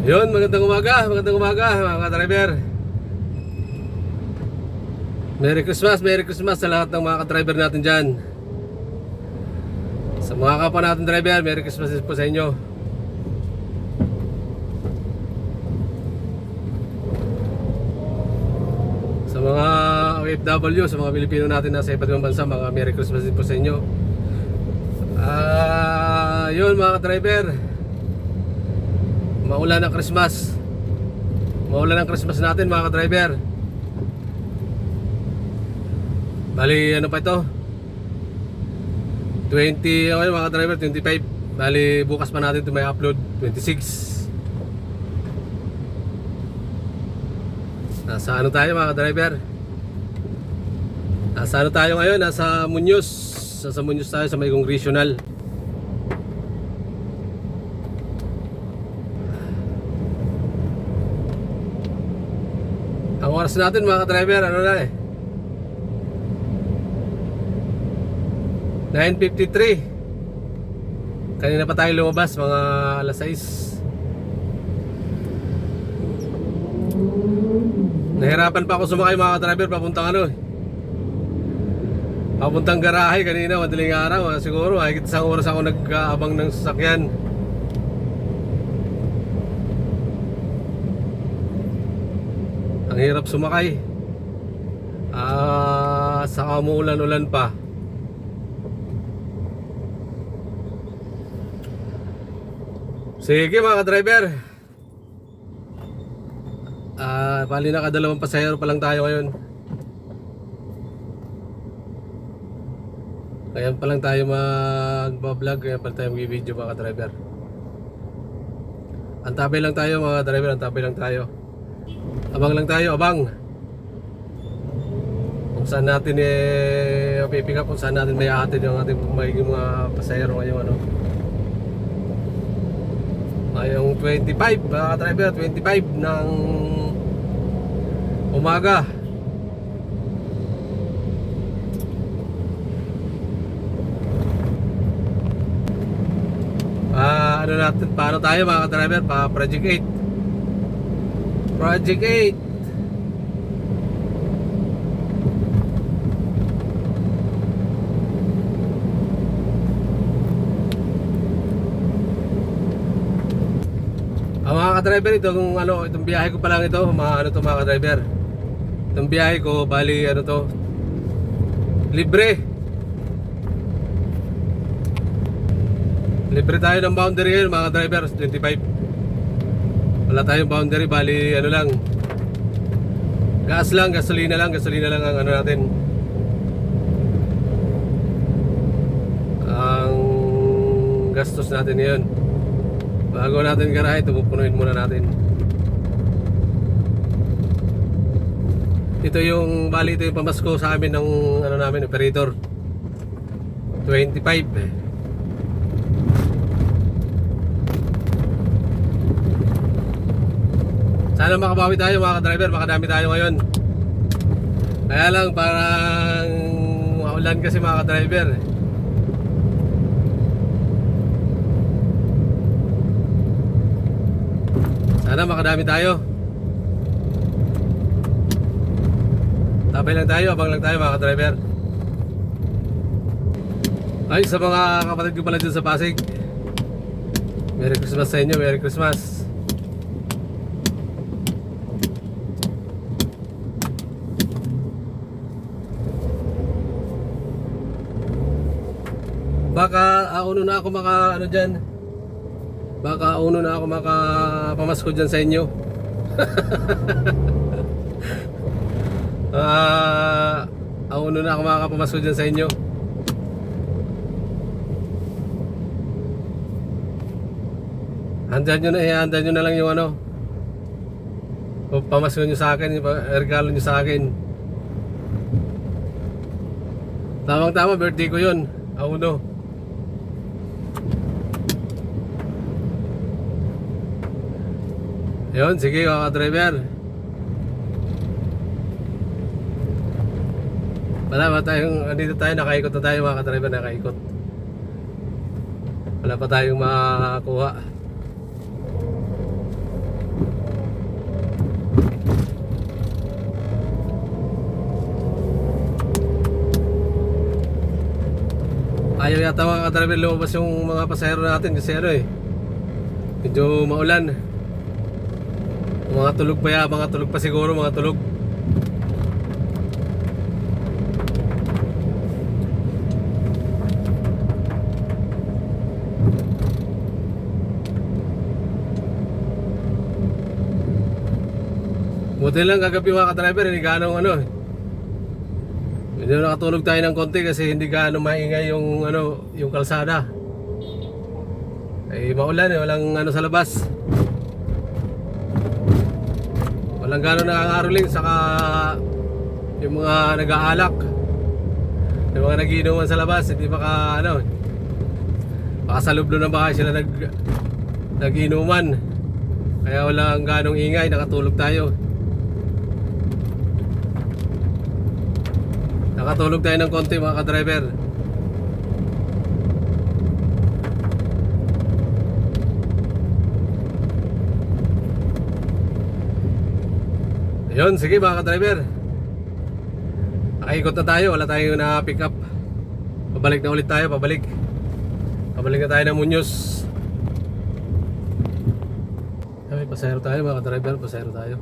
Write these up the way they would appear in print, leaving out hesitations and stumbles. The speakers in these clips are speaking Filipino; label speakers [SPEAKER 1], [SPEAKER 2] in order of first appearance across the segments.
[SPEAKER 1] Yun, magandang umaga mga driver. Merry Christmas sa lahat ng mga ka-driver natin dyan. Sa mga kapwa natin driver, Merry Christmas din po sa inyo. Sa mga OFW, sa mga Pilipino natin nasa iba't ibang bansa, mga Merry Christmas din po sa inyo. Yun mga ka-driver, maulan ng Christmas. Maulan ng Christmas natin mga ka-driver. Bali ano pa ito? 20, okay mga ka-driver, 25. Bali bukas pa natin ito may upload, 26. Nasa ano tayo mga ka-driver? Nasa ano tayo ngayon? Nasa Muñoz. Nasa Muñoz tayo sa may Congressional. Ang oras natin mga ka-driver, ano na eh, 9:53. Kanina pa tayo lumabas, mga alas 6. Nahirapan pa ako sumakay mga ka-driver papuntang ano eh, papuntang garahe kanina, madaling araw. Siguro higit isang oras ako nag-aabang ng sasakyan. Ang hirap sumakay. Saka umuulan-ulan pa. Sige mga ka-driver. Bali nakadalawang pasahero pa lang tayo ngayon. Ngayon pa lang tayo mag-vlog, ngayon pa lang tayo mag-video mga ka-driver. Antabay lang tayo mga ka-driver, antabay lang tayo. Abang lang tayo, abang. Kung saan natin pipick up, kung saan natin may ahatid yung ating magiging mga pasahero ngayong ano, ngayong 25 mga ka-driver, 25 ng umaga. Ano natin, paano tayo mga ka-driver? Pa Project 8. Project 8. Mga ka-driver, itong ano, itong biyahe ko pa lang ito, ano to mga ka-driver. Itong biyahe ko, bali ano to, libre. Libre tayo ng boundary ngayon mga ka-driver, 25. Wala tayong boundary, bali ano lang, gas lang, gasolina lang ang ano natin, ang gastos natin ngayon. Bago natin garahe, tumupunuin muna natin. Ito yung, bali ito yung pamasko sa amin ng ano namin, operator, 25. Sana makabawi tayo mga ka-driver, makadami tayo ngayon. Kaya lang parang maulan kasi mga ka-driver. Sana makadami tayo. Tabay lang tayo, abang lang tayo mga ka-driver. Ay, sa mga kapatid ko pala dyan sa Pasig, Merry Christmas sa inyo, Merry Christmas. Baka uno na ako ano dyan. Baka uno na ako pamasko dyan sa inyo. Uno na ako makapamasko dyan sa inyo. Handaan nyo na lang yung ano, pamasko nyo sa akin, regalo nyo sa akin. Tamang tama, birthday ko yun, uno. Yun, sige mga driver. Wala pa tayong, andito tayo, nakaikot na tayo mga ka-driver, nakaikot. Wala pa tayong makakuha. yata mga ka-driver lumabas yung mga pasahero natin kasi ano eh, medyo maulan. Mga tulog pa ya, mga tulog pa siguro, mga tulog. Buti lang kagabi mga ka-driver, hindi ganong ano. Medyo nakatulog tayo ng konti kasi hindi gaano maingay yung ano, yung kalsada. Ay maulan eh, walang ano sa labas. Walang gaano nakakaroling, saka yung mga nag-aalak, yung mga nagiinuman sa labas, hindi baka ano, baka sa loob ng bahay sila nagiinuman. Kaya walang ganong ingay, nakatulog tayo. Nakatulog tayo ng konti mga ka-driver. Ayun, sige mga ka-driver. Nakaikot na tayo, wala tayong na-pick up. Pabalik na ulit tayo, pabalik. Pabalik na tayo ng Muñoz. Ay, pasahero tayo mga ka-driver, pasahero tayo.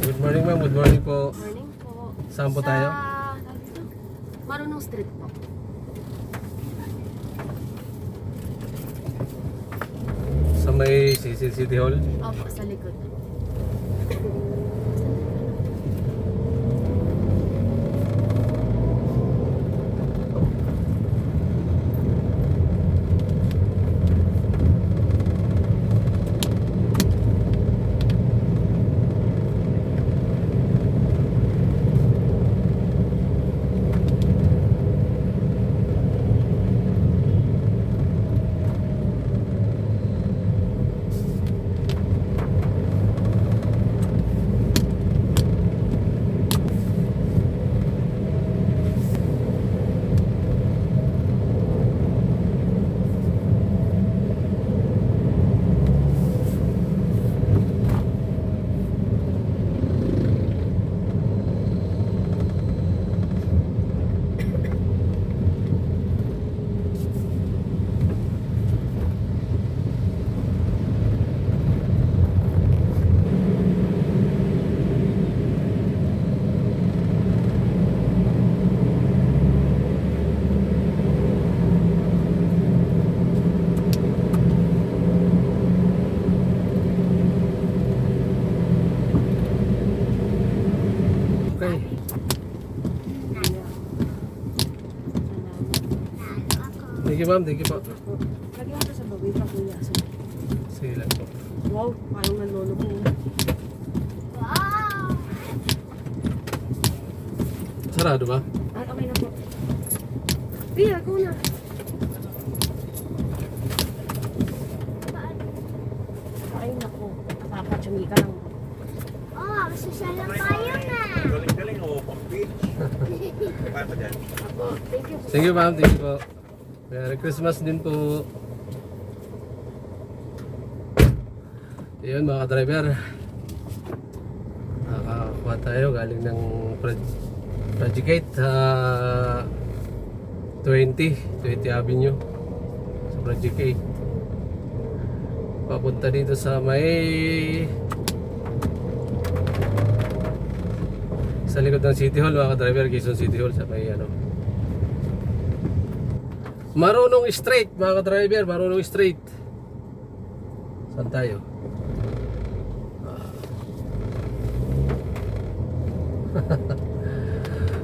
[SPEAKER 1] Good morning ma'am, good morning po.
[SPEAKER 2] Morning po.
[SPEAKER 1] Saan po tayo?
[SPEAKER 2] Marunong Street po.
[SPEAKER 1] Sa may City Hall.
[SPEAKER 2] Opo, sa likod. Okay. Thank you ma'am, thank you po. Lagyan ko sa bawi pa kuya.
[SPEAKER 1] Sige lang po.
[SPEAKER 2] Wow, parang nanlolo po.
[SPEAKER 1] Sarado ba?
[SPEAKER 2] Ah, okay na po. Pia, ako na. Ay, naku. Nakakatsumi ka lang.
[SPEAKER 3] Oh, social lang tayo na.
[SPEAKER 4] Galing-galing o, pang-beach. Kaya pa dyan.
[SPEAKER 2] Ako, thank you.
[SPEAKER 1] Thank you ma'am, thank you po. Merry Christmas din po. Yun mga ka-driver, nakakakuha tayo galing ng Project 20 Avenue sa Project 8 papunta dito sa may sa likod ng City Hall mga ka-driver, Quezon City Hall sa may ano, marunong straight mga ka-driver, marunong straight. Saan tayo?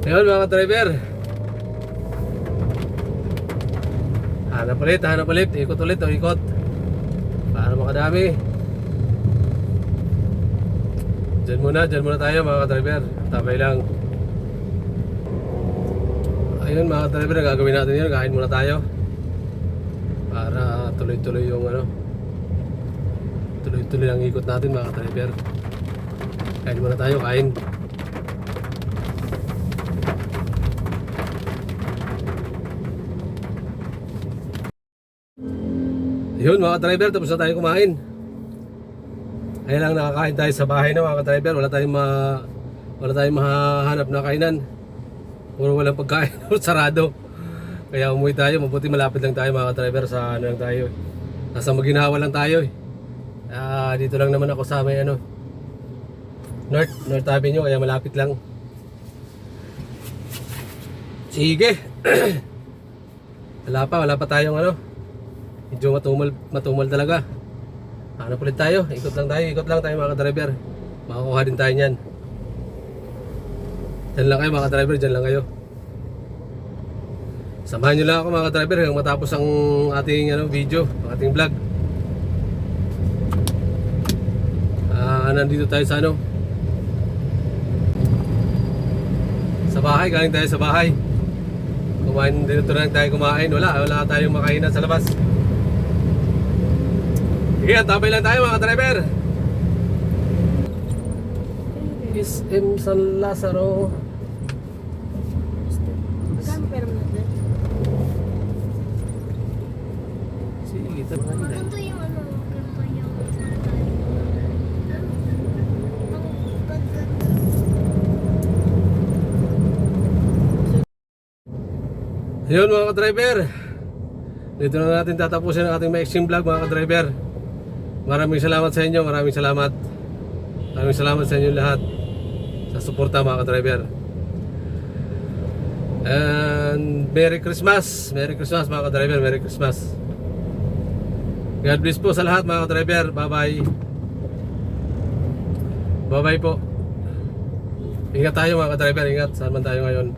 [SPEAKER 1] Ayun mga ka-driver, hanap ulit, ikot ulit o ikot para makadami. Diyan muna tayo mga ka-driver, tabay lang. Ayun mga ka-driver, gagawin natin yun, kain muna tayo para tuloy-tuloy yung ano, tuloy-tuloy ang ikot natin mga ka-driver. Kain muna tayo, kain. Yun mga driver, tapos na tayo kumain. Kaya lang nakakain tayo sa bahay na mga ka-driver. Wala tayong mahanap na kainan. Puro walang pagkain. Sarado. Kaya umuwi tayo. Mabuti malapit lang tayo mga ka-driver. Sa ano lang tayo. Nasa Maginawa lang tayo. Dito lang naman ako sa may ano, North Avenue. Kaya malapit lang. Sige. Wala pa tayong ano. Medyo matumal talaga. Ano ulit tayo? Ikot lang tayo mga ka-driver. Makakuha din tayo niyan. Diyan lang kayo mga ka-driver, diyan lang kayo. Samahan nyo lang ako mga ka-driver hanggang matapos ang ating video, ang ating vlog. Nandito tayo sa ano, sa bahay, galing tayo sa bahay. Kumain dito lang tayo kumain. Wala tayong makainan sa labas. Sige, tabay lang tayo mga driver. SM San Lazaro.
[SPEAKER 2] Magkano pera mo natin?
[SPEAKER 1] Sige, ito na lang.
[SPEAKER 3] Ganito yung ano, ganito yung
[SPEAKER 1] Ayun mga ka-driver, dito na natin tatapusin ang ating maiksing vlog mga ka-driver. Maraming salamat sa inyo, maraming salamat sa inyo lahat sa suporta mga ka-driver. And Merry Christmas mga ka-driver, Merry Christmas. God bless po sa lahat mga ka-driver. Bye bye po. Ingat tayo mga ka-driver, ingat saan man tayo ngayon.